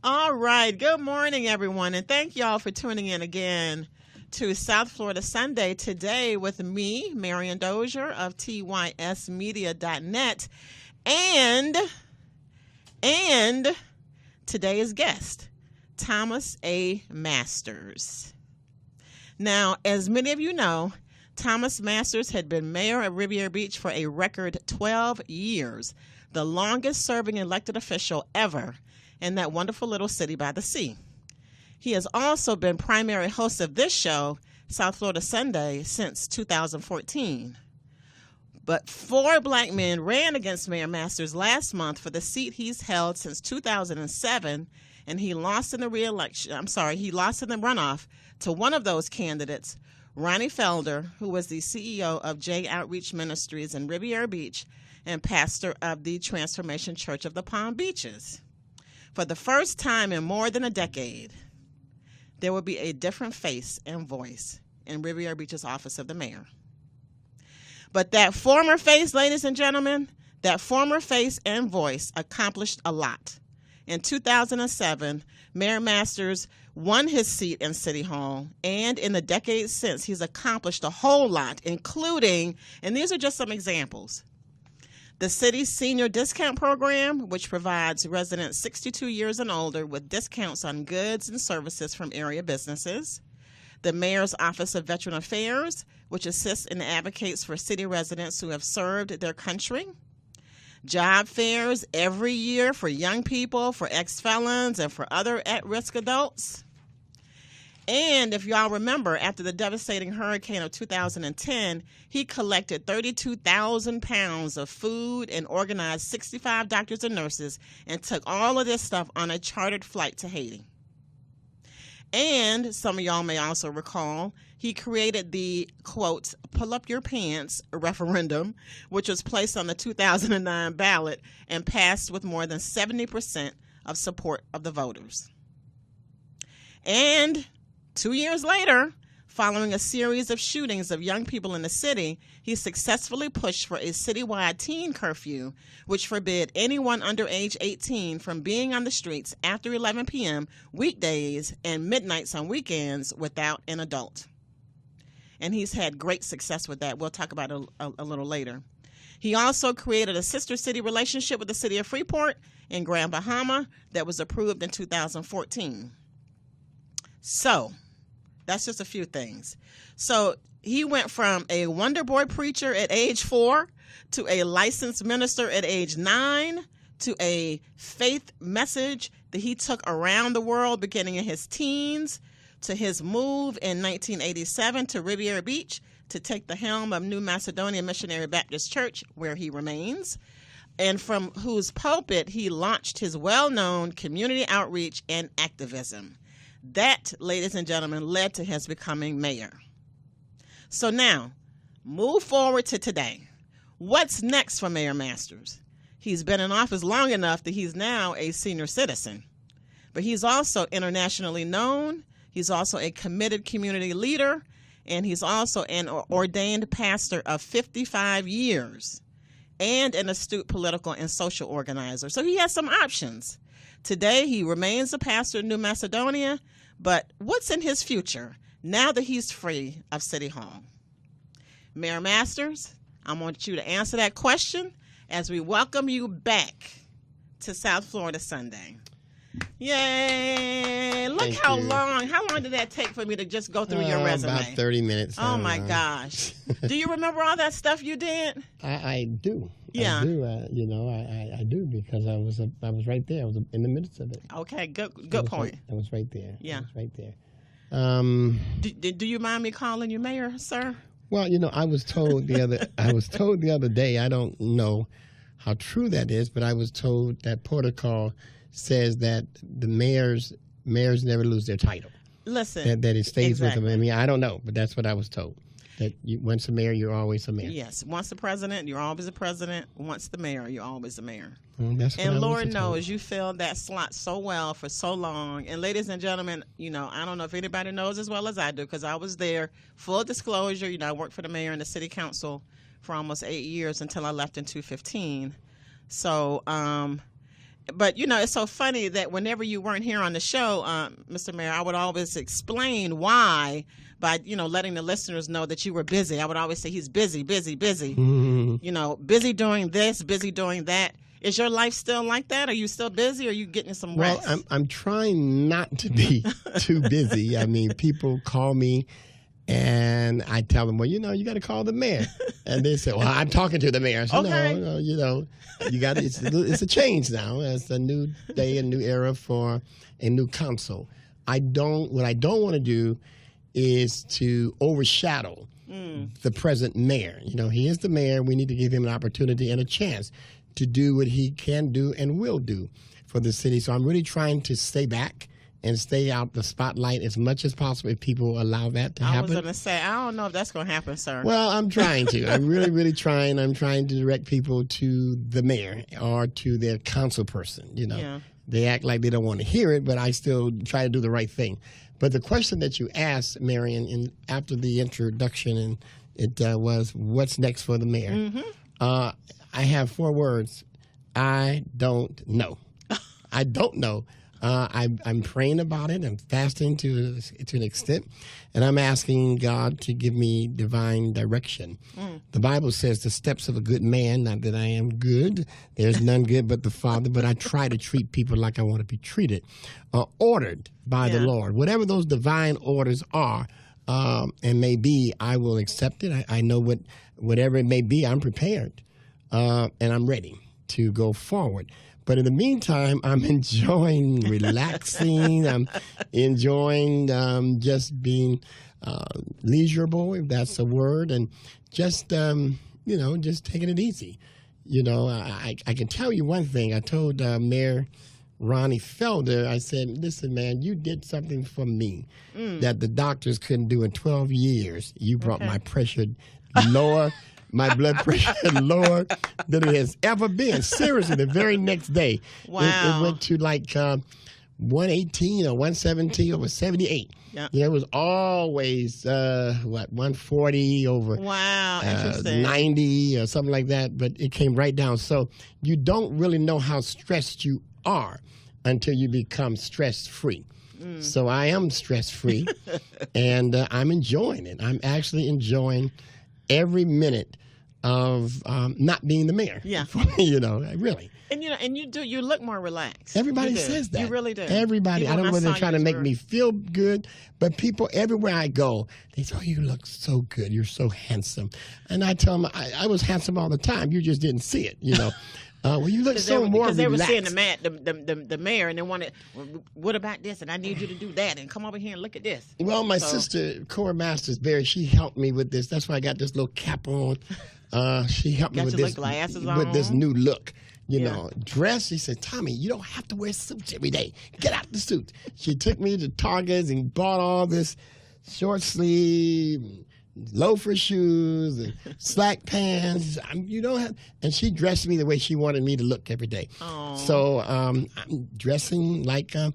All right. Good morning, everyone. And thank y'all for tuning in again to South Florida Sunday today with me, Marion Dozier of tysmedia.net. And today's guest, Thomas A. Masters. Now, as many of you know, Thomas Masters had been mayor of Riviera Beach for a record 12 years, the longest serving elected official ever in that wonderful little city by the sea. He has also been primary host of this show, South Florida Sunday, since 2014. But 4 black men ran against Mayor Masters last month for the seat he's held since 2007, and he lost in the runoff to one of those candidates, Ronnie Felder, who was the CEO of J Outreach Ministries in Riviera Beach and pastor of the Transformation Church of the Palm Beaches. For the first time in more than a decade, there will be a different face and voice in Riviera Beach's office of the mayor. But that former face, ladies and gentlemen, that former face and voice accomplished a lot. In 2007, Mayor Masters won his seat in City Hall, and in the decades since, he's accomplished a whole lot, including, and these are just some examples, the city's senior discount program, which provides residents 62 years and older with discounts on goods and services from area businesses, the Mayor's Office of Veteran Affairs, which assists and advocates for city residents who have served their country, job fairs every year for young people, for ex-felons, and for other at-risk adults. And if y'all remember, after the devastating hurricane of 2010, he collected 32,000 pounds of food and organized 65 doctors and nurses and took all of this stuff on a chartered flight to Haiti. And some of y'all may also recall, he created the, quote, pull up your pants referendum, which was placed on the 2009 ballot and passed with more than 70% of support of the voters. And 2 years later, following a series of shootings of young people in the city, he successfully pushed for a citywide teen curfew, which forbid anyone under age 18 from being on the streets after 11 p.m. weekdays and midnights on weekends without an adult. And he's had great success with that. We'll talk about it a little later. He also created a sister city relationship with the city of Freeport in Grand Bahama that was approved in 2014. So, that's just a few things. So he went from a Wonder Boy preacher at age 4 to a licensed minister at age 9 to a faith message that he took around the world beginning in his teens to his move in 1987 to Riviera Beach to take the helm of New Macedonia Missionary Baptist Church, where he remains, and from whose pulpit he launched his well-known community outreach and activism. That, ladies and gentlemen, led to his becoming mayor. So now, move forward to today. What's next for Mayor Masters? He's been in office long enough that he's now a senior citizen. But he's also internationally known. He's also a committed community leader. And he's also an ordained pastor of 55 years and an astute political and social organizer. So he has some options. Today, he remains a pastor in New Macedonia, but what's in his future now that he's free of City Hall? Mayor Masters, I want you to answer that question as we welcome you back to South Florida Sunday. Yay! Look how long did that take for me to just go through your resume? About 30 minutes. Oh, my gosh. Do you remember all that stuff you did? I do. Yeah. I do. I do because I was right there. I was in the midst of it. Okay, good point. I was right there. Yeah. I was right there. Do you mind me calling you mayor, sir? Well, I was told the other day, I don't know how true that is, but I was told that protocol says that the mayors never lose their title. Listen. That it stays exactly. with them. I mean, I don't know, but that's what I was told. That once a mayor, you're always a mayor. Yes. Once the president, you're always a president. Once the mayor, you're always a mayor. That's what and I Lord was knows told. you filled that slot so well for so long. And ladies and gentlemen, I don't know if anybody knows as well as I do because I was there. Full disclosure, I worked for the mayor and the city council for almost 8 years until I left in 2015. So But it's so funny that whenever you weren't here on the show, Mr. Mayor, I would always explain why by letting the listeners know that you were busy. I would always say he's busy, busy, busy. Busy doing this, busy doing that. Is your life still like that? Are you still busy? Or are you getting some rest? Well, I'm trying not to be too busy. I mean, people call me. And I tell them, well, you got to call the mayor. And they say, well, I'm talking to the mayor. I say, okay. No, you got it's a change now. It's a new day, a new era for a new council. What I don't want to do is to overshadow the present mayor. He is the mayor. We need to give him an opportunity and a chance to do what he can do and will do for the city. So I'm really trying to stay back and stay out the spotlight as much as possible if people allow that to happen. I was going to say, I don't know if that's going to happen, sir. Well, I'm trying to. I'm really, really trying. I'm trying to direct people to the mayor or to their council person. Yeah. They act like they don't want to hear it, but I still try to do the right thing. But the question that you asked, Marion, after the introduction, and it was, what's next for the mayor? Mm-hmm. I have 4 words. I don't know. I don't know. I'm praying about it. I'm fasting to an extent, and I'm asking God to give me divine direction. The Bible says the steps of a good man, not that I am good, there's none good but the Father, but I try to treat people like I want to be treated, ordered by the Lord. Whatever those divine orders are, and may be, I will accept it. I know whatever it may be, I'm prepared, and I'm ready to go forward. But in the meantime, I'm enjoying relaxing. I'm enjoying just being leisurable, if that's a word, and just, just taking it easy. I can tell you one thing. I told Mayor Ronnie Felder, I said, listen, man, you did something for me that the doctors couldn't do in 12 years. You brought my pressure lower. My blood pressure lower than it has ever been. Seriously, the very next day, it went to like 118 or 117 over 78. Yeah. It was always 140 over interesting. 90 or something like that, but it came right down. So you don't really know how stressed you are until you become stress-free. So I am stress-free, and I'm enjoying it. I'm actually enjoying every minute of not being the mayor. Yeah. Really. And you look more relaxed. Everybody says that. You really do. Everybody. I don't know whether they're trying to make me feel good, but people everywhere I go, they say, oh, you look so good. You're so handsome. And I tell them, I was handsome all the time. You just didn't see it, Well, you look so more relaxed. Because they were seeing the mayor, and they wanted, what about this? And I need you to do that, and come over here and look at this. Well, my sister, Cora Masters Berry, she helped me with this. That's why I got this little cap on. She helped me with this glasses with this new look. Yeah. Dress. She said, Tommy, you don't have to wear suits every day. Get out the suit. She took me to Target and bought all this short sleeve, loafer shoes, and slack pants. You don't have, and she dressed me the way she wanted me to look every day. Aww. So I'm dressing like I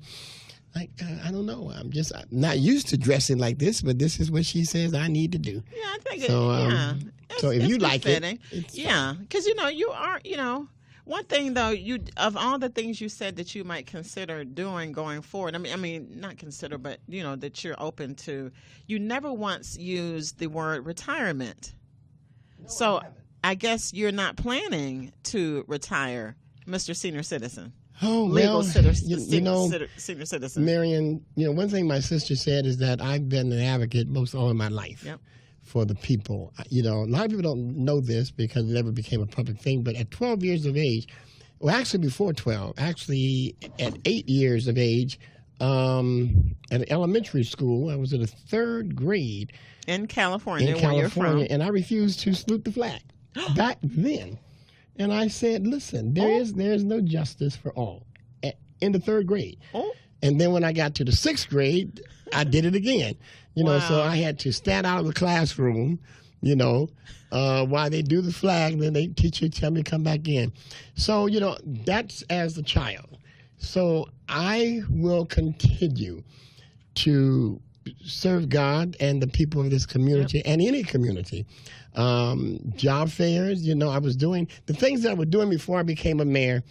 don't know. I'm not used to dressing like this, but this is what she says I need to do. Yeah, I think so. So if you like fitting. it, yeah, because you are one thing though, of all the things you said that you might consider doing going forward. I mean, not consider, but that you're open to. You never once used the word retirement. No, so I guess you're not planning to retire, Mr. Senior Citizen. Oh, legal well, senior citizen. Marion, one thing my sister said is that I've been an advocate most all of my life. Yep. For the people. A lot of people don't know this because it never became a public thing, but at 12 years of age, well, actually before 12, actually at 8 years of age, at elementary school, I was in the 3rd grade. In California, where you're from. And I refused to salute the flag back then. And I said, listen, there is no justice for all in the 3rd grade. Oh. And then when I got to the 6th grade, I did it again. So I had to stand out of the classroom, while they do the flag, then they teacher tell me to come back in. So, that's as a child. So I will continue to serve God and the people of this community and any community. Job fairs, I was doing the things that I was doing before I became a mayor.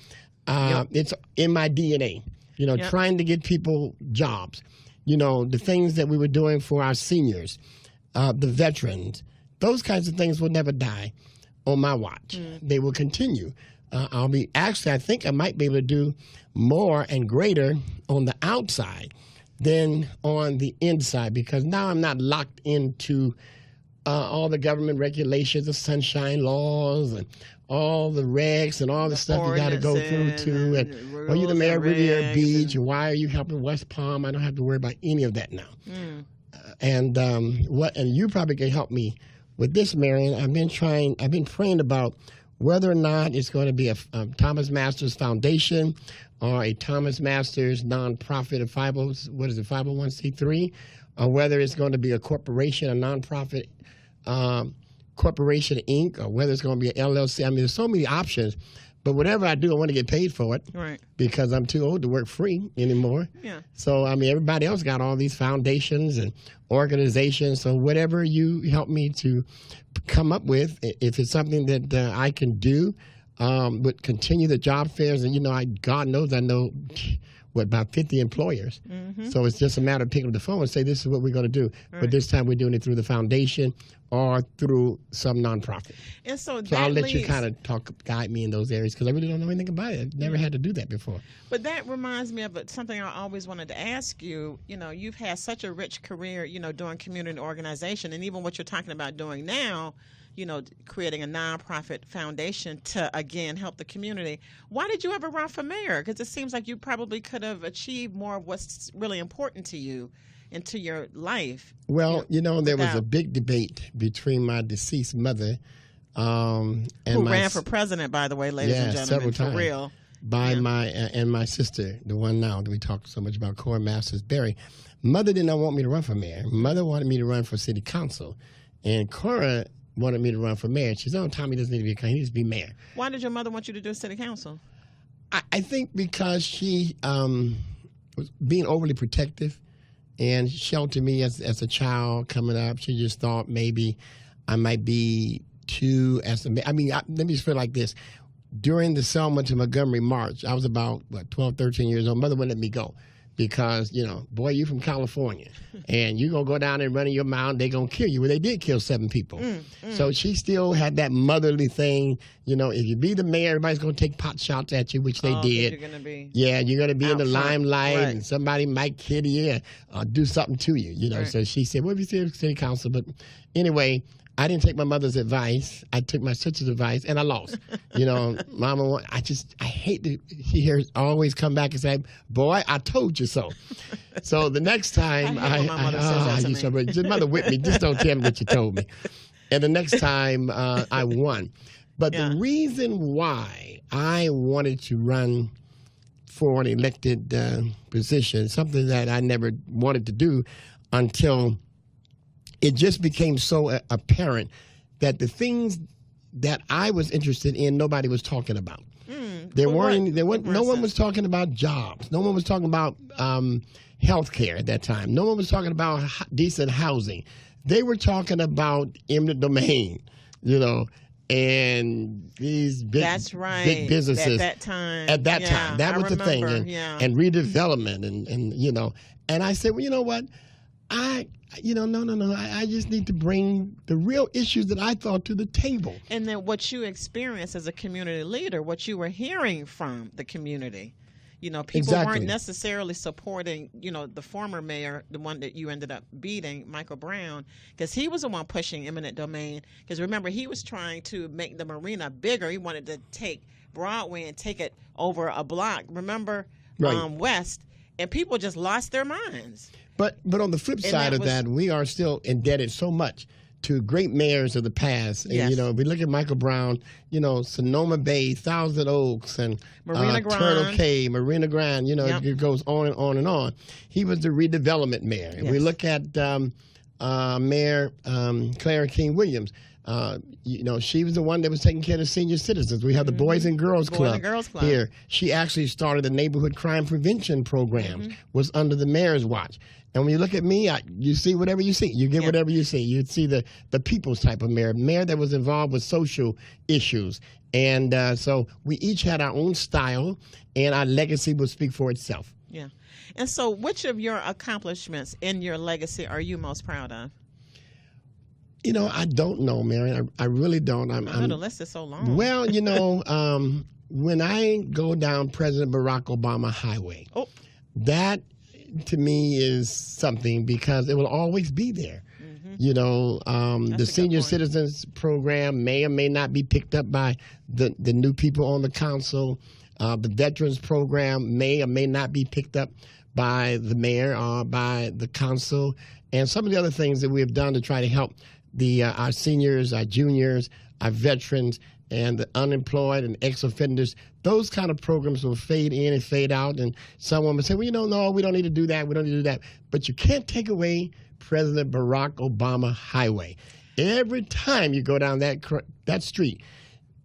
It's in my DNA. You know, trying to get people jobs. You know, the things that we were doing for our seniors, the veterans, those kinds of things will never die on my watch. They will continue. I think I might be able to do more and greater on the outside than on the inside, because now I'm not locked into all the government regulations, the sunshine laws, and all the regs and all the stuff you got to go through to. And are you the mayor of Riviera Beach? And why are you helping West Palm? I don't have to worry about any of that now. And you probably can help me with this, Marion. I've been praying about whether or not it's going to be a Thomas Masters Foundation or a Thomas Masters nonprofit, a 501c3, or whether it's going to be a corporation, a nonprofit corporation, Inc., or whether it's going to be an LLC. I mean, there's so many options. But whatever I do, I want to get paid for it, right? Because I'm too old to work free anymore. Yeah. So, I mean, everybody else got all these foundations and organizations. So whatever you help me to come up with, if it's something that I can do, would continue the job fairs. And, you know, God knows I know, about 50 employers. So it's just a matter of picking up the phone and say, this is what we're going to do. Right. But this time we're doing it through the foundation or through some nonprofit. And so I'll let you kind of guide me in those areas, because I really don't know anything about it. I've never had to do that before. But that reminds me of something I always wanted to ask you. You know, you've had such a rich career, you know, doing community organization, and even what you're talking about doing now, you know, creating a nonprofit foundation to, again, help the community. Why did you ever run for mayor? Because it seems like you probably could have achieved more of what's really important to you and to your life. Well, you know, there was a big debate between my deceased mother and who ran for president, by the way, ladies and gentlemen, several times, for real. By my sister, the one now that we talk so much about, Cora Masters Berry. Mother did not want me to run for mayor. Mother wanted me to run for city council, and Cora wanted me to run for mayor. She said, "Oh, Tommy doesn't need to be he needs to be mayor." Why did your mother want you to do city council? I think because she was being overly protective and sheltered me as a child coming up. She just thought maybe I might be too let me just put it like this. During the Selma to Montgomery March, I was about 12, 13 years old. Mother wouldn't let me go. Because, you know, boy, you from California, and you're going to go down and run in your mouth, they're going to kill you. Well, they did kill 7 people. So she still had that motherly thing. You know, if you be the mayor, everybody's going to take pot shots at you, which they did. You're gonna be you're going to be in the limelight, and somebody might kid you or do something to you, you know. Right. So she said, well, if you see city council. But anyway, I didn't take my mother's advice. I took my sister's advice, and I lost. You know, Mama, I hate to hear always come back and say, boy, I told you so. So the next time mother whipped me. Just don't tell me what you told me. And the next time I won. But the reason why I wanted to run for an elected position, something that I never wanted to do until it just became so apparent that the things that I was interested in, nobody was talking about. No one was talking about jobs. No one was talking about health care at that time. No one was talking about decent housing. They were talking about eminent domain, you know, and these big businesses. At that time. That was the thing. And redevelopment and, you know. And I said, well, you know what? I just need to bring the real issues that I thought to the table. And then what you experienced as a community leader, what you were hearing from the community. You know, people weren't necessarily supporting, you know, the former mayor, the one that you ended up beating, Michael Brown, because he was the one pushing eminent domain. Because remember, he was trying to make the marina bigger. He wanted to take Broadway and take it over a block, remember, west. And people just lost their minds. But on the flip side of that, we are still indebted so much to great mayors of the past. And, you know, we look at Michael Brown, you know, Sonoma Bay, Thousand Oaks, and Turtle Cay, Marina Grande, you know, it goes on and on and on. He was the redevelopment mayor. Yes. We look at Mayor Clara King Williams. She was the one that was taking care of the senior citizens. We have the Boys and Girls Club here. She actually started the neighborhood crime prevention programs, was under the mayor's watch. And when you look at me, you see whatever you see. You get whatever you see. You see the people's type of mayor that was involved with social issues. And so we each had our own style, and our legacy will speak for itself. Yeah. And so which of your accomplishments in your legacy are you most proud of? I don't know, Marion. I really don't. The list is so long. Well, when I go down President Barack Obama Highway, that to me is something because it will always be there. The senior citizens program may or may not be picked up by the new people on the council. The veterans program may or may not be picked up by the mayor or by the council. And some of the other things that we have done to try to help our seniors, our juniors, our veterans, and the unemployed and ex-offenders, those kind of programs will fade in and fade out. And someone will say, well, no, we don't need to do that. We don't need to do that. But you can't take away President Barack Obama Highway. Every time you go down that street,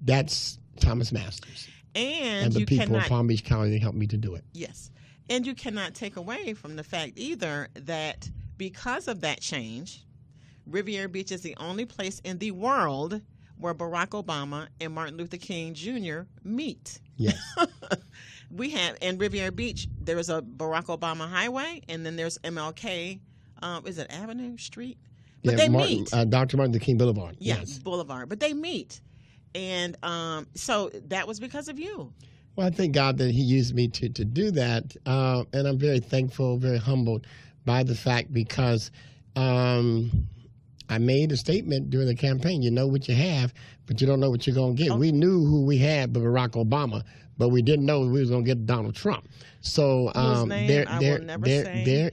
that's Thomas Masters. And the people of Palm Beach County, they helped me to do it. Yes. And you cannot take away from the fact either that because of that change, Riviera Beach is the only place in the world where Barack Obama and Martin Luther King Jr. meet. Yes. We have in Riviera Beach, there's a Barack Obama Highway, and then there's MLK, is it Avenue, Street? But they meet. Dr. Martin Luther King Boulevard. Yes, Boulevard. But they meet. And so that was because of you. Well, I thank God that he used me to do that. And I'm very thankful, very humbled by the fact because I made a statement during the campaign. You know what you have, but you don't know what you're going to get. We knew who we had, Barack Obama, but we didn't know we was going to get Donald Trump. So there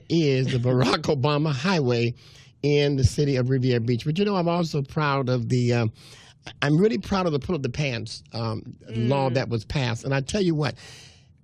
is the Barack Obama Highway in the city of Riviera Beach. But I'm also proud of I'm really proud of the pull up the pants law that was passed. And I tell you what,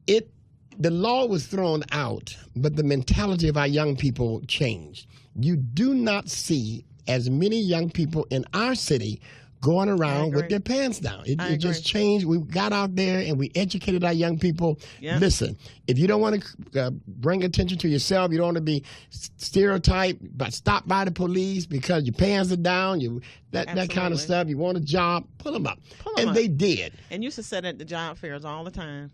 the law was thrown out, but the mentality of our young people changed. You do not see as many young people in our city going around with their pants down. It just changed. We got out there and we educated our young people. Yeah. Listen, if you don't want to bring attention to yourself, you don't want to be stereotyped, but stop by the police because your pants are down, that kind of stuff. You want a job, pull them up. They did. And you used to sit at the job fairs all the time.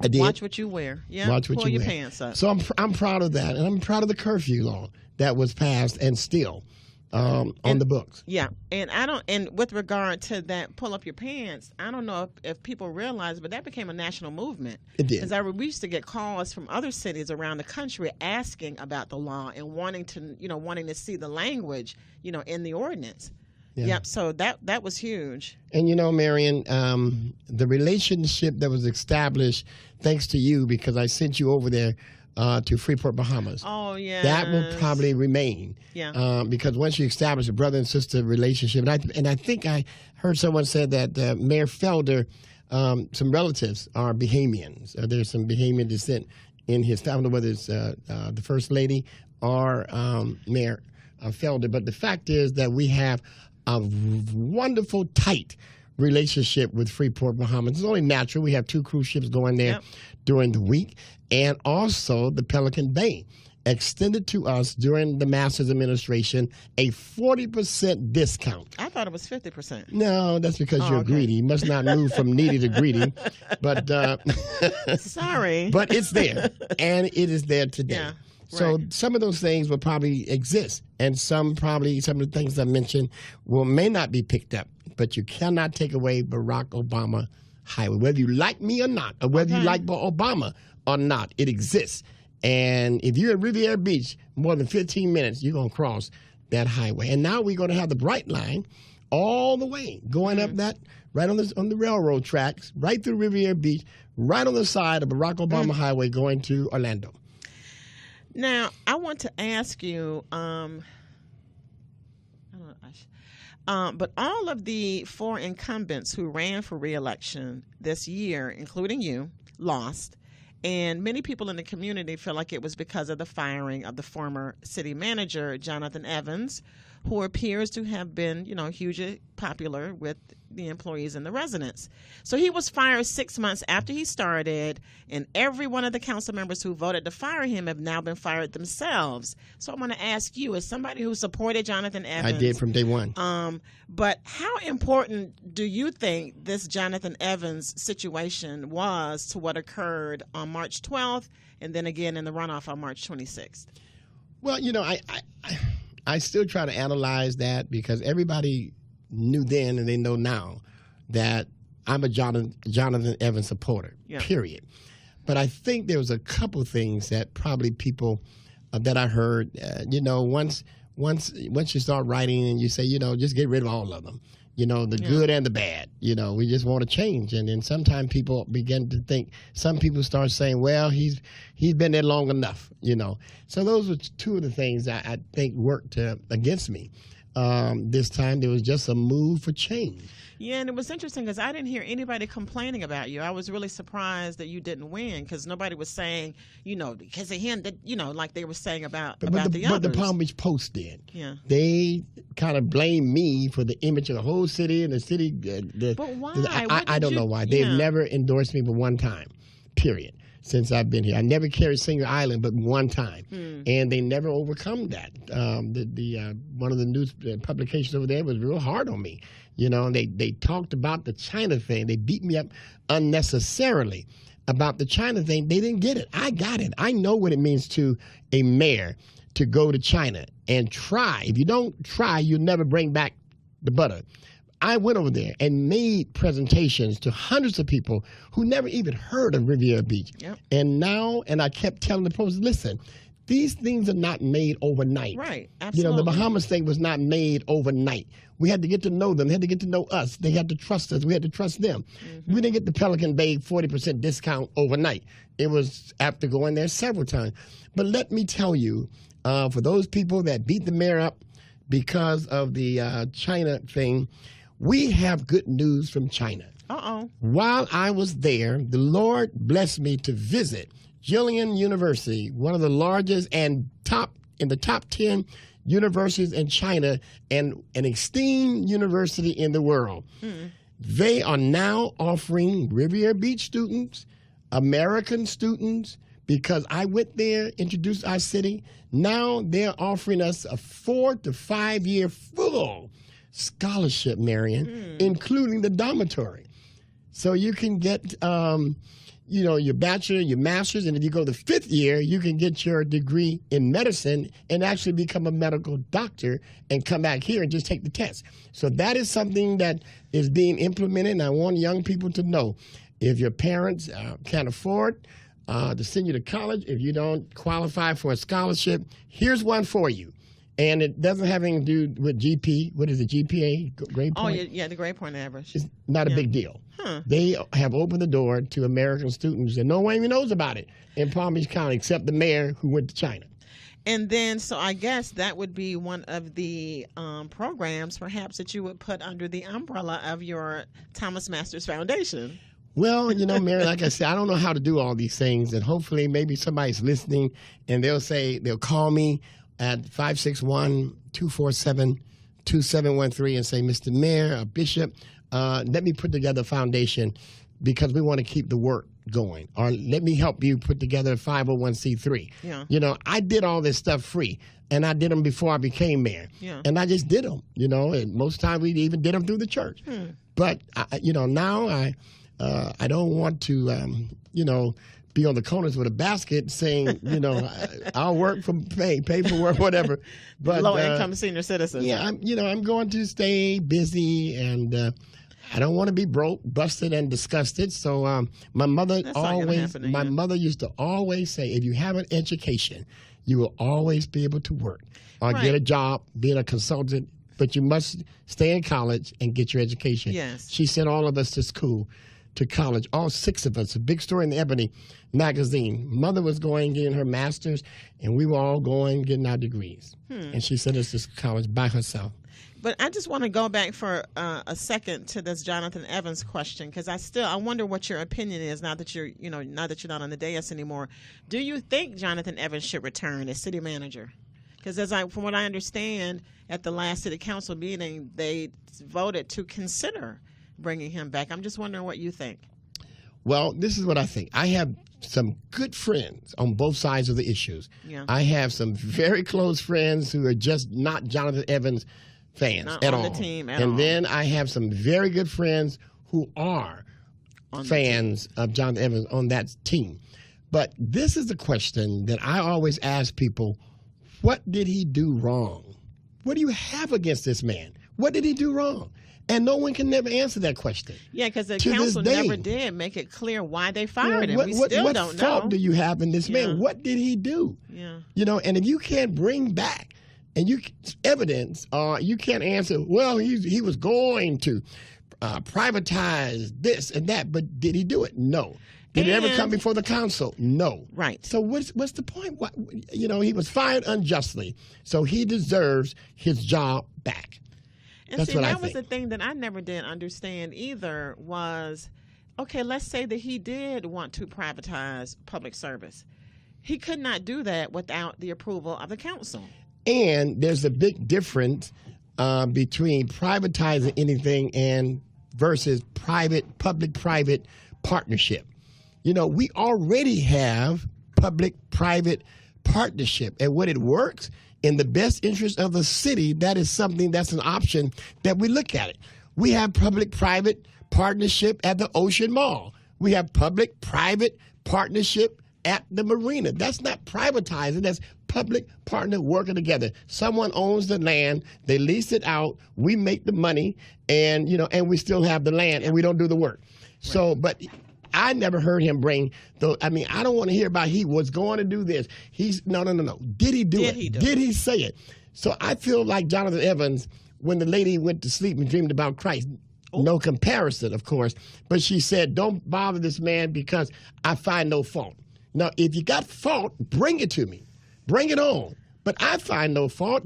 I did. Watch what you wear. Yeah. Watch what pull you your wear. Pants up. So I'm proud of that, and I'm proud of the curfew law that was passed and still on the books. Yeah, and with regard to that, pull up your pants. I don't know if people realize, but that became a national movement. It did. Because we used to get calls from other cities around the country asking about the law and wanting to see the language, in the ordinance. Yeah. Yep. So that was huge. And Marion, the relationship that was established thanks to you, because I sent you over there to Freeport, Bahamas. Oh yeah. That will probably remain. Yeah. Because once you establish a brother and sister relationship, and I think I heard someone said that Mayor Felder, some relatives are Bahamians. There's some Bahamian descent in his family. I don't know whether it's the First Lady or Mayor Felder, but the fact is that we have a wonderful, tight relationship with Freeport, Bahamas. It's only natural. We have 2 cruise ships going there during the week. And also the Pelican Bay extended to us during the Masters administration a 40% discount. I thought it was 50%. No, that's because you're greedy. You must not move from needy to greedy. But sorry. But it's there, and it is there today. Yeah. So some of those things will probably exist, and some of the things I mentioned may not be picked up. But you cannot take away Barack Obama Highway, whether you like me or not, or whether you like Obama or not. It exists, and if you're at Riviera Beach more than 15 minutes, you're gonna cross that highway. And now we're gonna have the Bright Line all the way going up that right on the railroad tracks, right through Riviera Beach, right on the side of Barack Obama Highway going to Orlando. Now, I want to ask you, but all of the 4 incumbents who ran for re-election this year, including you, lost. And many people in the community feel like it was because of the firing of the former city manager, Jonathan Evans, who appears to have been, hugely popular with the employees and the residents. So he was fired 6 months after he started, and every one of the council members who voted to fire him have now been fired themselves. So I'm going to ask you, as somebody who supported Jonathan Evans. I did from day one. But how important do you think this Jonathan Evans situation was to what occurred on March 12th and then again in the runoff on March 26th? Well, I still try to analyze that because everybody knew then and they know now that I'm a Jonathan Evans supporter, period. But I think there was a couple things that probably people that I heard, once you start writing and you say, just get rid of all of them, the good and the bad, we just want to change. And then sometimes people begin to think, some people start saying, well, he's been there long enough, So those were two of the things that I think worked against me. This time there was just a move for change. Yeah, and it was interesting because I didn't hear anybody complaining about you. I was really surprised that you didn't win because nobody was saying, because of him, that like they were saying about the others. But the Palm Beach Post did. Yeah. They kind of blamed me for the image of the whole city and the city. But why? I don't know why. They've never endorsed me but one time, period, since I've been here. I never carried Singer Island but one time. And they never overcome that. One of the news publications over there was real hard on me. They talked about the China thing. They beat me up unnecessarily about the China thing. They didn't get it. I got it. I know what it means to a mayor to go to China and try. If you don't try, you'll never bring back the butter. I went over there and made presentations to hundreds of people who never even heard of Riviera Beach. Yep. And I kept telling the post, listen, these things are not made overnight. Right, absolutely. The Bahamas thing was not made overnight. We had to get to know them. They had to get to know us. They had to trust us. We had to trust them. We didn't get the Pelican Bay 40% discount overnight. It was after going there several times. But let me tell you, for those people that beat the mayor up because of the China thing, we have good news from China. Uh-oh. While I was there, the Lord blessed me to visit Jillian University, one of the largest and in the top 10 universities in China and an esteemed university in the world. They are now offering Riviera Beach students, American students, because I went there, introduced our city. Now they're offering us a 4 to 5 year full scholarship, Marion, including the dormitory. So you can get your bachelor, your master's, and if you go the 5th year, you can get your degree in medicine and actually become a medical doctor and come back here and just take the test. So that is something that is being implemented, and I want young people to know, if your parents can't afford to send you to college, if you don't qualify for a scholarship, here's one for you. And it doesn't have anything to do with GP. What is it, GPA? Grade point? Oh, yeah, the grade point average. It's not a big deal. Huh. They have opened the door to American students, and no one even knows about it in Palm Beach County except the mayor who went to China. And then, so I guess that would be one of the programs, perhaps, that you would put under the umbrella of your Thomas Masters Foundation. Well, Mary, like I said, I don't know how to do all these things, and hopefully maybe somebody's listening, and they'll call me at 561-247-2713 and say, Mr. Mayor, Bishop, let me put together a foundation because we want to keep the work going. Or let me help you put together a 501c3. Yeah. I did all this stuff free, and I did them before I became mayor. Yeah. And I just did them, and most times we even did them through the church. But, now I don't want to, be on the corners with a basket saying, I'll work for pay for work, whatever. But low-income senior citizens. Yeah, I'm going to stay busy, and I don't want to be broke, busted, and disgusted. So my mother mother used to always say, if you have an education, you will always be able to work or get a job, being a consultant, but you must stay in college and get your education. Yes. She sent all of us to school, to college, all 6 of us. A big story in the Ebony magazine. Mother was going, getting her master's, and we were all going, getting our degrees. And she sent us to college by herself. But I just want to go back for a second to this Jonathan Evans question, because I wonder what your opinion is now that you're not on the dais anymore. Do you think Jonathan Evans should return as city manager? Because from what I understand, at the last city council meeting, they voted to consider bringing him back. I'm just wondering what you think. Well, this is what I think. I have some good friends on both sides of the issues. Yeah. I have some very close friends who are just not Jonathan Evans fans Not at on all. the team at and all. then I have some very good friends who are fans of Jonathan Evans on that team. But this is the question that I always ask people: what did he do wrong? What do you have against this man? What did he do wrong? And no one can never answer that question. Yeah, because the council never did make it clear why they fired him. What, We still what don't fault know. do you have in this man? Yeah. What did he do? Yeah. And if you can't bring back and evidence, you can't answer, well, he was going to privatize this and that, but did he do it? No. Did it ever come before the council? No. Right. So what's the point? He was fired unjustly, so he deserves his job back. And That's see, what I that was think. the thing that I never did understand either was, okay, let's say that he did want to privatize public service. He could not do that without the approval of the council. And there's a big difference between privatizing anything and versus public-private partnership. We already have public-private partnership, and when it works in the best interest of the city, that's an option that we look at it. We have public-private partnership at the Ocean Mall. We have public-private partnership at the marina. That's not privatizing. That's public partner working together. Someone owns the land. They lease it out. We make the money, and we still have the land, and we don't do the work. Right. So, but I never heard him bring I don't want to hear about he was going to do this. No. Did he do it? Did he say it? So I feel like Jonathan Evans, when the lady went to sleep and dreamed about Christ, no comparison, of course, but she said, don't bother this man because I find no fault. Now, if you got fault, bring it to me. Bring it on. But I find no fault,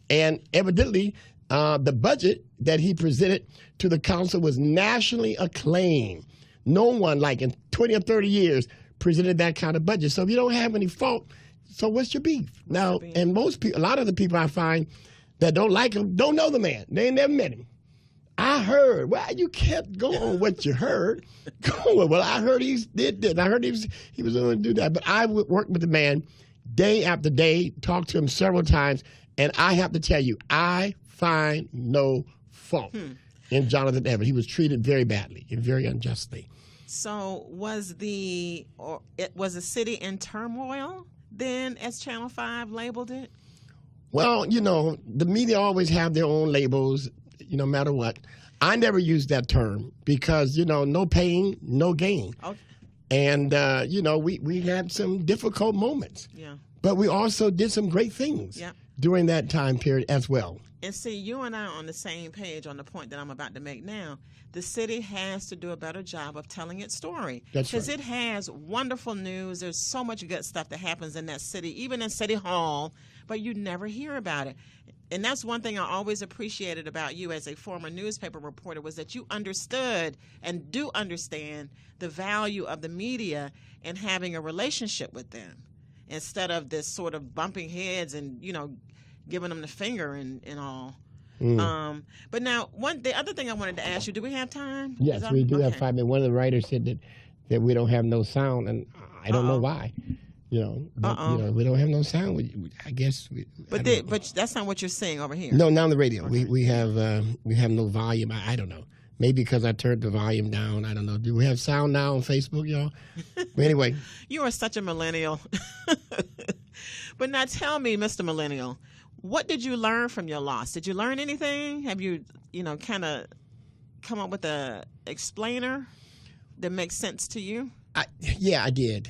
and evidently the budget that he presented to the council was nationally acclaimed. No one, like in 20 or 30 years, presented that kind of budget. So if you don't have any fault, so what's your beef? And most people, a lot of the people I find that don't like him, don't know the man. They ain't never met him. I heard. Well, you can't go on what you heard. Go on. Well, I heard he did this. I heard he was going to do that. But I would work with the man day after day, talk to him several times, and I have to tell you, I find no fault in Jonathan Evans. He was treated very badly and very unjustly. So was the city in turmoil then, as Channel 5 labeled it? Well, the media always have their own labels, no matter what. I never used that term because, no pain, no gain. Okay. And, we had some difficult moments. Yeah. But we also did some great things during that time period as well. And see, you and I are on the same page on the point that I'm about to make now. The city has to do a better job of telling its story. That's right. Because it has wonderful news. There's so much good stuff that happens in that city, even in City Hall, but you never hear about it. And that's one thing I always appreciated about you as a former newspaper reporter, was that you understood and do understand the value of the media and having a relationship with them, instead of this sort of bumping heads and, giving them the finger and all. But now, the other thing I wanted to ask you, do we have time? Yes, we do have 5 minutes. One of the writers said that we don't have no sound, and I don't know why. We don't have no sound. I guess. But that's not what you're saying over here. No, not on the radio. Okay. We have no volume. I don't know. Maybe because I turned the volume down. I don't know. Do we have sound now on Facebook, y'all? But anyway. You are such a millennial. But now tell me, Mr. Millennial, what did you learn from your loss? Did you learn anything? Have you, kind of come up with a explainer that makes sense to you? Yeah, I did.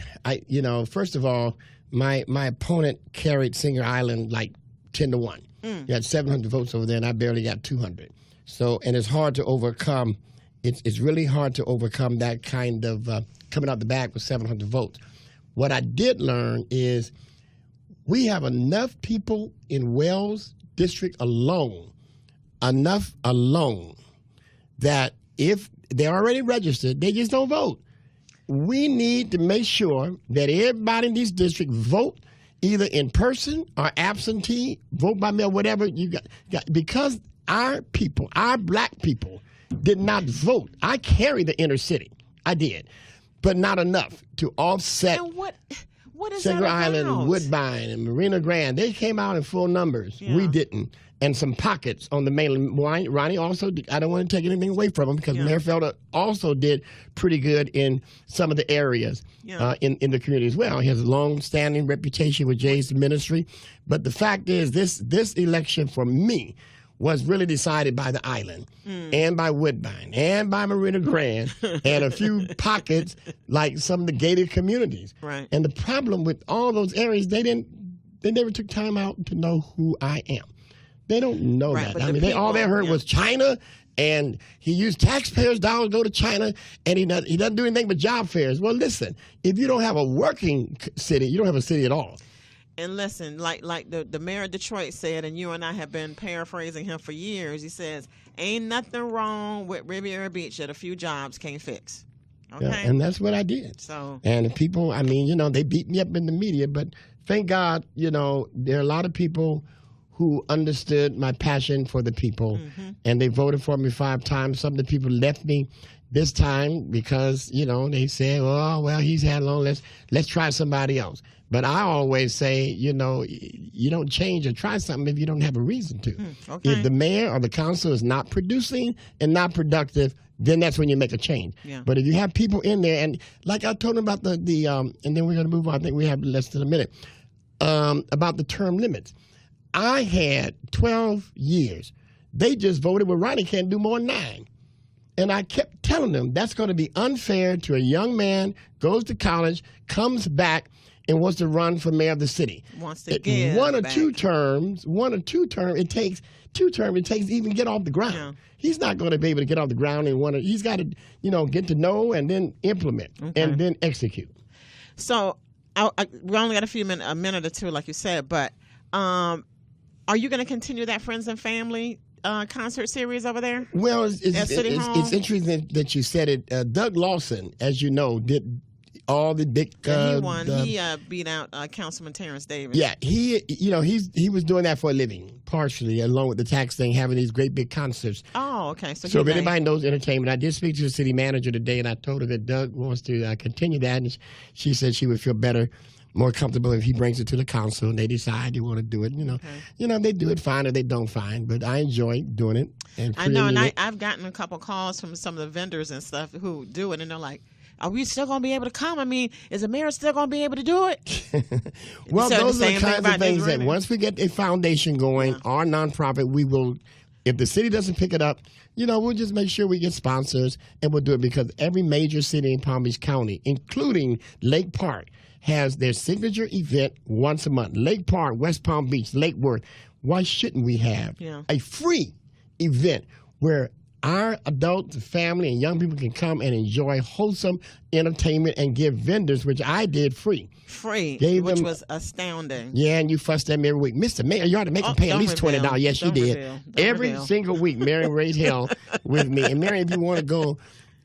First of all, my opponent carried Singer Island like 10-1. You had 700 votes over there, and I barely got 200. So, and it's hard to overcome. It's really hard to overcome that kind of coming out the back with 700 votes. What I did learn is we have enough people in Wells District alone, that if they're already registered, they just don't vote. We need to make sure that everybody in this district vote either in person or absentee, vote by mail, whatever you got. Because our people, our black people, did not vote. I carried the inner city. I did, but not enough to offset. And what is Sugar that about? Island and Woodbine and Marina Grande, they came out in full numbers. Yeah. We didn't. And some pockets on the mainland. Ronnie also, I don't want to take anything away from him because Mayor Felder also did pretty good in some of the areas in the community as well. He has a long-standing reputation with Jay's ministry. But the fact is, this election for me was really decided by the island and by Woodbine and by Marina Grande and a few pockets like some of the gated communities. Right. And the problem with all those areas, they never took time out to know who I am. They don't know that. I mean, all they heard was China, and he used taxpayers' dollars to go to China, and he doesn't do anything but job fairs. Well, listen, if you don't have a working city, you don't have a city at all. And listen, like the mayor of Detroit said, and you and I have been paraphrasing him for years, he says, ain't nothing wrong with Riviera Beach that a few jobs can't fix. Okay? Yeah, and that's what I did. So, and the people, I mean, they beat me up in the media, but thank God, there are a lot of people who understood my passion for the people, and they voted for me 5 times. Some of the people left me this time because, they said, oh, well, he's had long, let's try somebody else. But I always say, you don't change or try something if you don't have a reason to. Okay. If the mayor or the council is not producing and not productive, then that's when you make a change. Yeah. But if you have people in there, and like I told them about and then we're going to move on. I think we have less than a minute, about the term limits. I had 12 years. They just voted, well, Ronnie can't do more than 9. And I kept telling them that's going to be unfair to a young man, goes to college, comes back, and wants to run for mayor of the city. Wants to give one or back. two terms, it takes 2 terms, it takes to even get off the ground. Yeah. He's not going to be able to get off the ground in he's got to, get to know and then implement and then execute. So we only got a minute or two, like you said, but are you going to continue that Friends and Family concert series over there? Well, it's interesting that you said it. Doug Lawson, as you know, did all the big. He won. He beat out Councilman Terrence Davis. Yeah, he was doing that for a living, partially, along with the tax thing, having these great big concerts. Oh, okay. So if anybody knows entertainment, I did speak to the city manager today, and I told her that Doug wants to continue that, and she said she would feel better, more comfortable if he brings it to the council and they decide they want to do it. They do it fine or they don't fine, but I enjoy doing it. And I know, and I've gotten a couple calls from some of the vendors and stuff who do it, and they're like, are we still going to be able to come? I mean, is the mayor still going to be able to do it? Well, those are the kinds of things that once we get a foundation going, our nonprofit, we will, if the city doesn't pick it up, we'll just make sure we get sponsors, and we'll do it because every major city in Palm Beach County, including Lake Park, has their signature event once a month. Lake Park, West Palm Beach, Lake Worth. Why shouldn't we have a free event where our adult family and young people can come and enjoy wholesome entertainment and give vendors, which I did free. Which was astounding. Yeah, and you fussed at me every week. Mr. Mayor, you ought to make them pay at least $20. Yes, you did. Every single week, Mary raised hell with me. And Mary, if you want to go,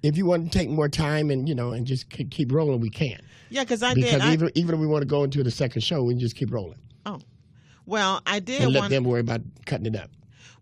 if you want to take more time and, and just keep rolling, we can. Yeah, because even if we want to go into the second show, we can just keep rolling. Oh. Well, I did. And let them worry about cutting it up.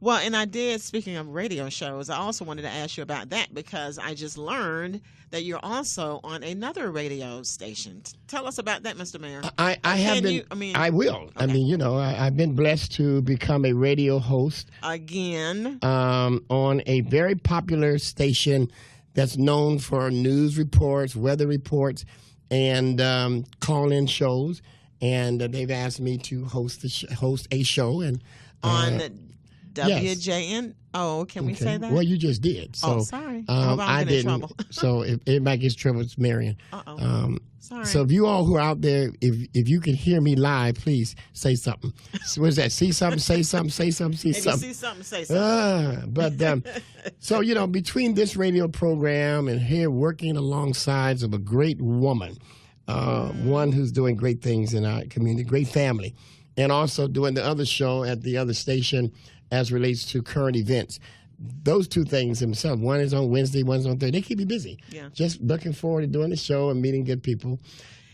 Well, and I did, speaking of radio shows, I also wanted to ask you about that because I just learned that you're also on another radio station. Tell us about that, Mr. Mayor. I will. Okay. I mean, I've been blessed to become a radio host. Again. On a very popular station that's known for news reports, weather reports, and call-in shows. And they've asked me to host a show. And on WJN. Yes. Oh, can we say that? Well, you just did. So, sorry. I didn't. So if anybody gets trouble, it's Marion. Sorry. So if you all who are out there, if you can hear me live, please say something. What is that? See something, say something, say something, see something. See something, say something. But so between this radio program and here working alongside of a great woman, one who's doing great things in our community, great family, and also doing the other show at the other station as relates to current events. Those two things themselves, one is on Wednesday, one's on Thursday. They keep you busy. Yeah. Just looking forward to doing the show and meeting good people.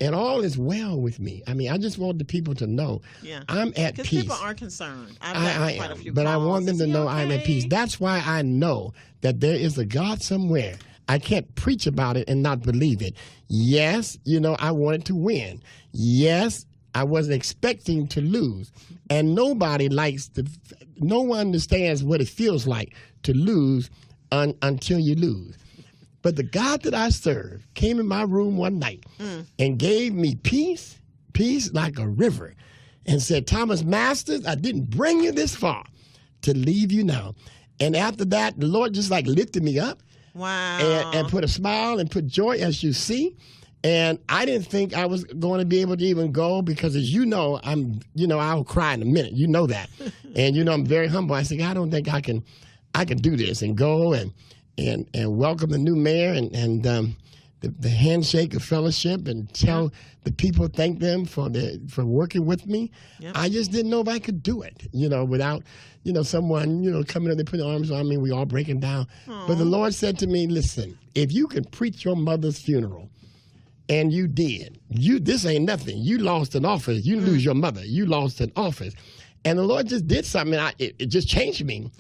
And all is well with me. I mean, I just want the people to know I'm at peace. Because people are concerned. I am. But I want them to know I'm at peace. That's why I know that there is a God somewhere. I can't preach about it and not believe it. Yes, I wanted to win. Yes, I wasn't expecting to lose. And no one understands what it feels like to lose until you lose. But the God that I serve came in my room one night and gave me peace like a river, and said, Thomas Masters, I didn't bring you this far to leave you now. And after that, the Lord just lifted me up. Wow. And put a smile and put joy, as you see. And I didn't think I was going to be able to even go because, as you know, I'll cry in a minute. You know that. And, I'm very humble. I said, I don't think I can do this and go and welcome the new mayor and the handshake of fellowship and tell the people, thank them for working with me. Yep. I just didn't know if I could do it, without, someone, coming in and putting arms on me, we all breaking down. Aww. But the Lord said to me, listen, if you could preach your mother's funeral, and you did, this ain't nothing. You lost an office. You lose your mother. You lost an office. And the Lord just did something. It just changed me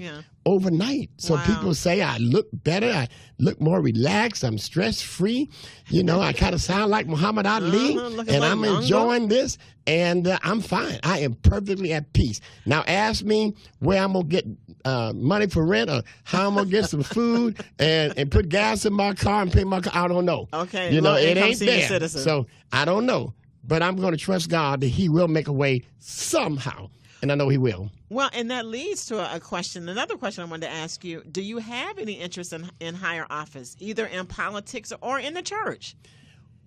overnight. So people say I look better. I look more relaxed. I'm stress-free. I kind of sound like Muhammad Ali. And I'm enjoying this. And I'm fine. I am perfectly at peace. Now ask me where I'm going to get money for rent or how I'm going to get some food and put gas in my car and pay my car. I don't know. Okay. It ain't there. Citizen. So I don't know. But I'm going to trust God that he will make a way somehow. And I know he will. Well, and that leads to another question I wanted to ask you. Do you have any interest in higher office, either in politics or in the church?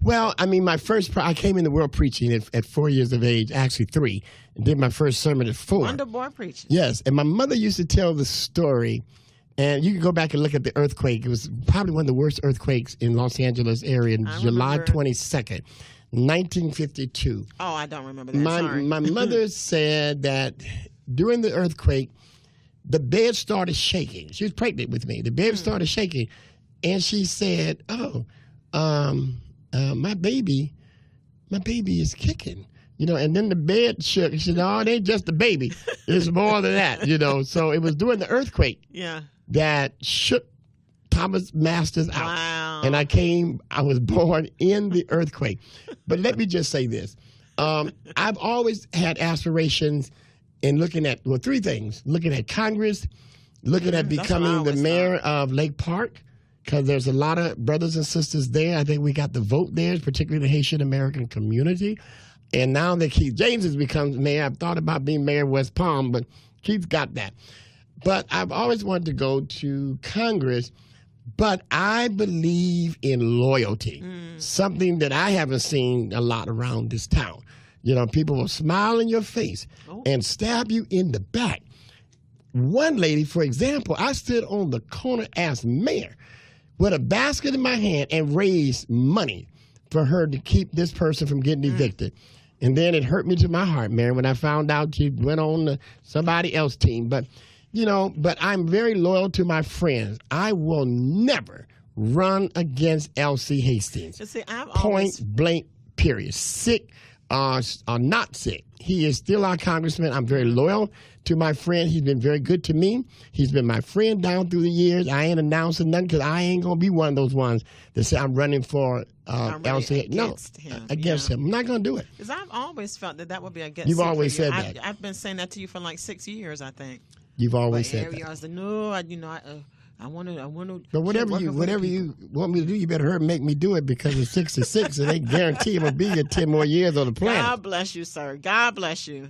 Well, I mean, I came in the world preaching at 4 years of age, actually 3, and did my first sermon at 4. Wonder boy preaching. Yes, and my mother used to tell the story, and you can go back and look at the earthquake. It was probably one of the worst earthquakes in Los Angeles area on July 22nd. 1952. Oh, I don't remember that. Sorry. My mother said that during the earthquake, the bed started shaking. She was pregnant with me. The bed started shaking, and she said, my baby is kicking. And then the bed shook. She said, no, it ain't just the baby. It's more than that, So it was during the earthquake that shook Thomas Masters out. Wow. And I was born in the earthquake. But let me just say this. I've always had aspirations in looking at, 3 things. Looking at Congress, looking at becoming the mayor of Lake Park, because there's a lot of brothers and sisters there. I think we got the vote there, particularly the Haitian American community. And now that Keith James has become mayor, I've thought about being mayor of West Palm, but Keith got that. But I've always wanted to go to Congress. But I believe in loyalty, something that I haven't seen a lot around this town. People will smile in your face and stab you in the back. One lady, for example, I stood on the corner as mayor with a basket in my hand and raised money for her to keep this person from getting evicted. And then it hurt me to my heart, Mary, when I found out she went on to somebody else's team. But but I'm very loyal to my friends. I will never run against L.C. Hastings. See, Point blank, period. Sick or not sick. He is still our congressman. I'm very loyal to my friend. He's been very good to me. He's been my friend down through the years. I ain't announcing nothing because I ain't going to be one of those ones that say I'm running for L.C. Against him. Against him. I'm not going to do it. Because I've always felt that would be a good You've always said that. I've been saying that to you for like 6 years, I think. You've always said that. I said, no, I want to. But whatever you want me to do, you better hurry and make me do it because it's 66 and they guarantee it will be here 10 more years on the planet. God bless you, sir. God bless you.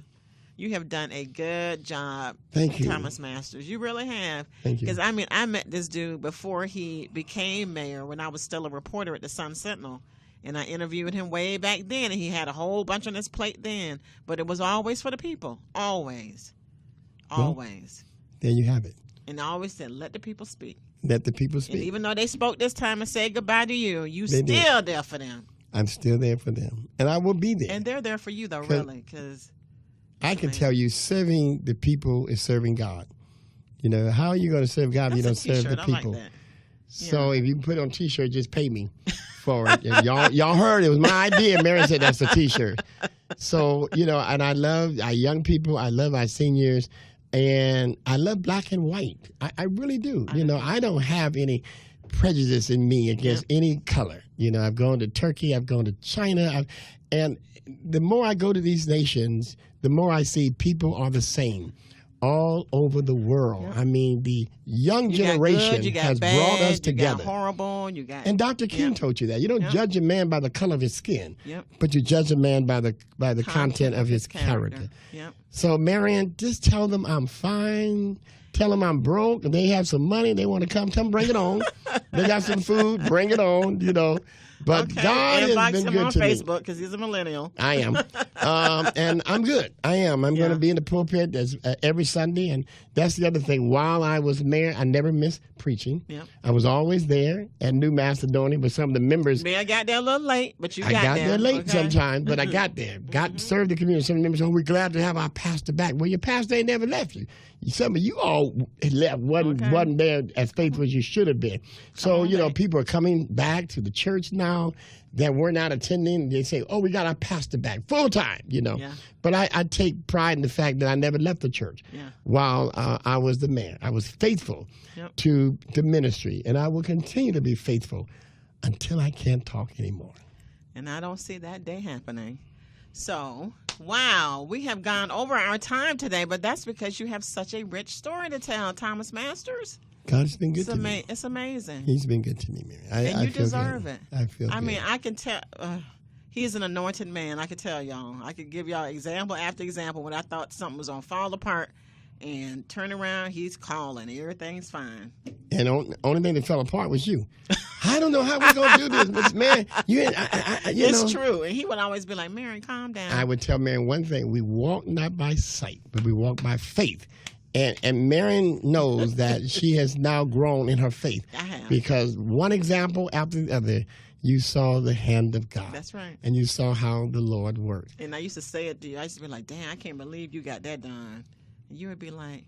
You have done a good job. Thank you. Thomas Masters. You really have. Thank you. Because, I met this dude before he became mayor when I was still a reporter at the Sun Sentinel. And I interviewed him way back then, and he had a whole bunch on his plate then. But it was always for the people. Always. Always. Well, there you have it. And I always said, let the people speak. Let the people speak. And even though they spoke this time and said goodbye to you, there for them. I'm still there for them. And I will be there. And they're there for you, though, really. Because I can tell you, serving the people is serving God. How are you going to serve God if you don't serve the people? I like that. So if you put on a T-shirt, just pay me for it. And y'all heard it was my idea. Marion said that's a T-shirt. So, and I love our young people. I love our seniors. And I love black and white. I really do. I don't have any prejudice in me against any color. I've gone to Turkey. I've gone to China. And the more I go to these nations, the more I see people are the same all over the world. Yep. I mean, the young generation has brought us together. You got horrible. And Dr. King told you that. You don't judge a man by the color of his skin, but you judge a man by the content of his character. Yep. So, Marion, just tell them I'm fine. Tell them I'm broke. If they have some money, they want to come. Tell them bring it on. They got some food. Bring it on. But God has been good to me. Inbox him on Facebook because he's a millennial. I am. And I'm good. I am. I'm going to be in the pulpit every Sunday. And that's the other thing. While I was mayor, I never missed preaching. Yep. I was always there at New Macedonia with some of the members. I got there a little late, but you got there. I got there late sometimes, but I got there. Got served the community. Some of the members, we're glad to have our pastor back. Well, your pastor ain't never left you. Some of you all left, wasn't there as faithful as you should have been. So, people are coming back to the church now that we're not attending. They say, we got our pastor back full time, Yeah. But I take pride in the fact that I never left the church while I was the mayor. I was faithful to the ministry, and I will continue to be faithful until I can't talk anymore. And I don't see that day happening. So, wow, we have gone over our time today, but that's because you have such a rich story to tell, Thomas Masters. God's been good to me. It's amazing. He's been good to me, Mary. And you deserve it. I feel good. I mean, I can tell. He's an anointed man. I can tell y'all. I could give y'all example after example when I thought something was going to fall apart. And turn around, he's calling. Everything's fine. And only thing that fell apart was you. I don't know how we're going to do this, but man, it's true. And he would always be like, Mary, calm down. I would tell Mary one thing. We walk not by sight, but we walk by faith. And Marion knows that she has now grown in her faith. I have. Because one example after the other, you saw the hand of God. That's right. And you saw how the Lord worked. And I used to say it to you. I used to be like, damn, I can't believe you got that done. And you would be like,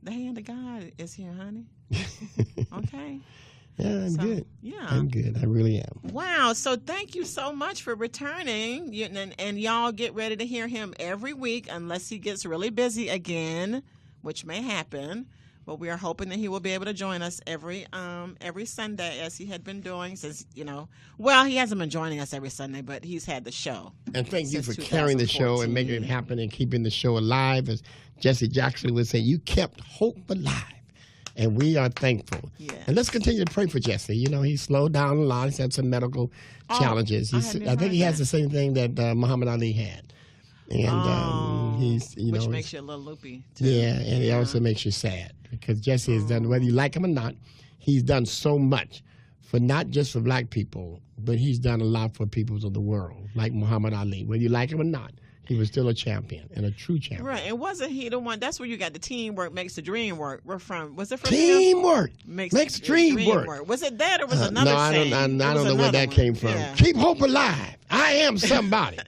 the hand of God is here, honey. Okay. Yeah, I'm good. Yeah. I'm good. I really am. Wow. So thank you so much for returning. And y'all get ready to hear him every week unless he gets really busy again, which may happen. But we are hoping that he will be able to join us every Sunday as he had been doing since, well, he hasn't been joining us every Sunday, but he's had the show. And thank you for carrying the show and making it happen and keeping the show alive. As Jesse Jackson would say, you kept hope alive. And we are thankful. Yes. And let's continue to pray for Jesse. He slowed down a lot. He's had some medical challenges. I think he has the same thing that Muhammad Ali had. And he's, which makes you a little loopy, too. Yeah, and it also makes you sad. Because Jesse has done, whether you like him or not, he's done so much for not just for black people, but he's done a lot for peoples of the world, like Muhammad Ali. Whether you like him or not, he was still a champion and a true champion. Right, and wasn't he the one? That's where you got the teamwork makes the dream work. Was it from teamwork makes the dream work? Was it that or was another? No, I don't know where that came from. Yeah. Keep hope alive. I am somebody.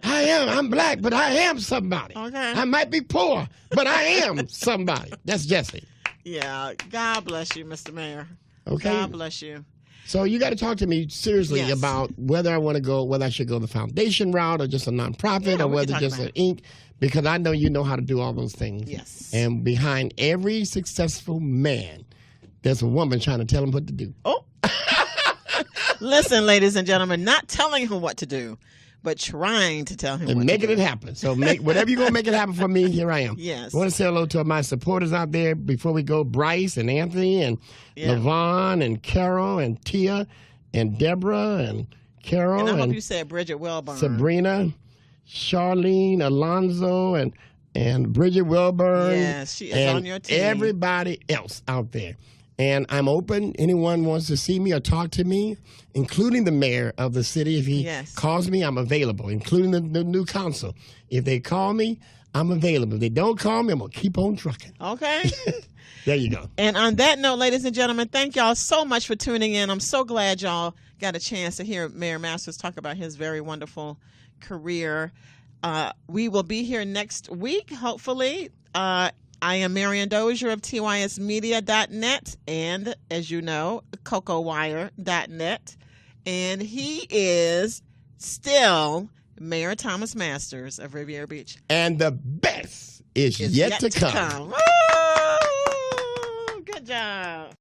I'm black, but I am somebody. Okay. I might be poor, but I am somebody. That's Jesse. Yeah. God bless you, Mr. Mayor. Okay. God bless you. So you got to talk to me seriously about whether I should go the foundation route or just a nonprofit or whether just an Inc. Because I know you know how to do all those things. Yes. And behind every successful man, there's a woman trying to tell him what to do. Oh. Listen, ladies and gentlemen, not telling him what to do, but trying to tell him and what making to do. it happen. So whatever you're going to make it happen for me, here I am. Yes. I want to say hello to my supporters out there before we go. Bryce and Anthony and LaVon and Carol and Tia and Deborah and Carol. And I hope you said Bridget Welburn. Sabrina, Charlene, Alonzo, and Bridget Welburn. Yes, she is on your team. Everybody else out there. And I'm open. Anyone wants to see me or talk to me, including the mayor of the city. If he calls me, I'm available, including the new council. If they call me, I'm available. If they don't call me, I'm going to keep on trucking. Okay. There you go. And on that note, ladies and gentlemen, thank y'all so much for tuning in. I'm so glad y'all got a chance to hear Mayor Masters talk about his very wonderful career. We will be here next week, hopefully. I am Marian Dozier of TYSmedia.net and, as you know, CocoWire.net. And he is still Mayor Thomas Masters of Riviera Beach. And the best is yet to come. Woo! Good job.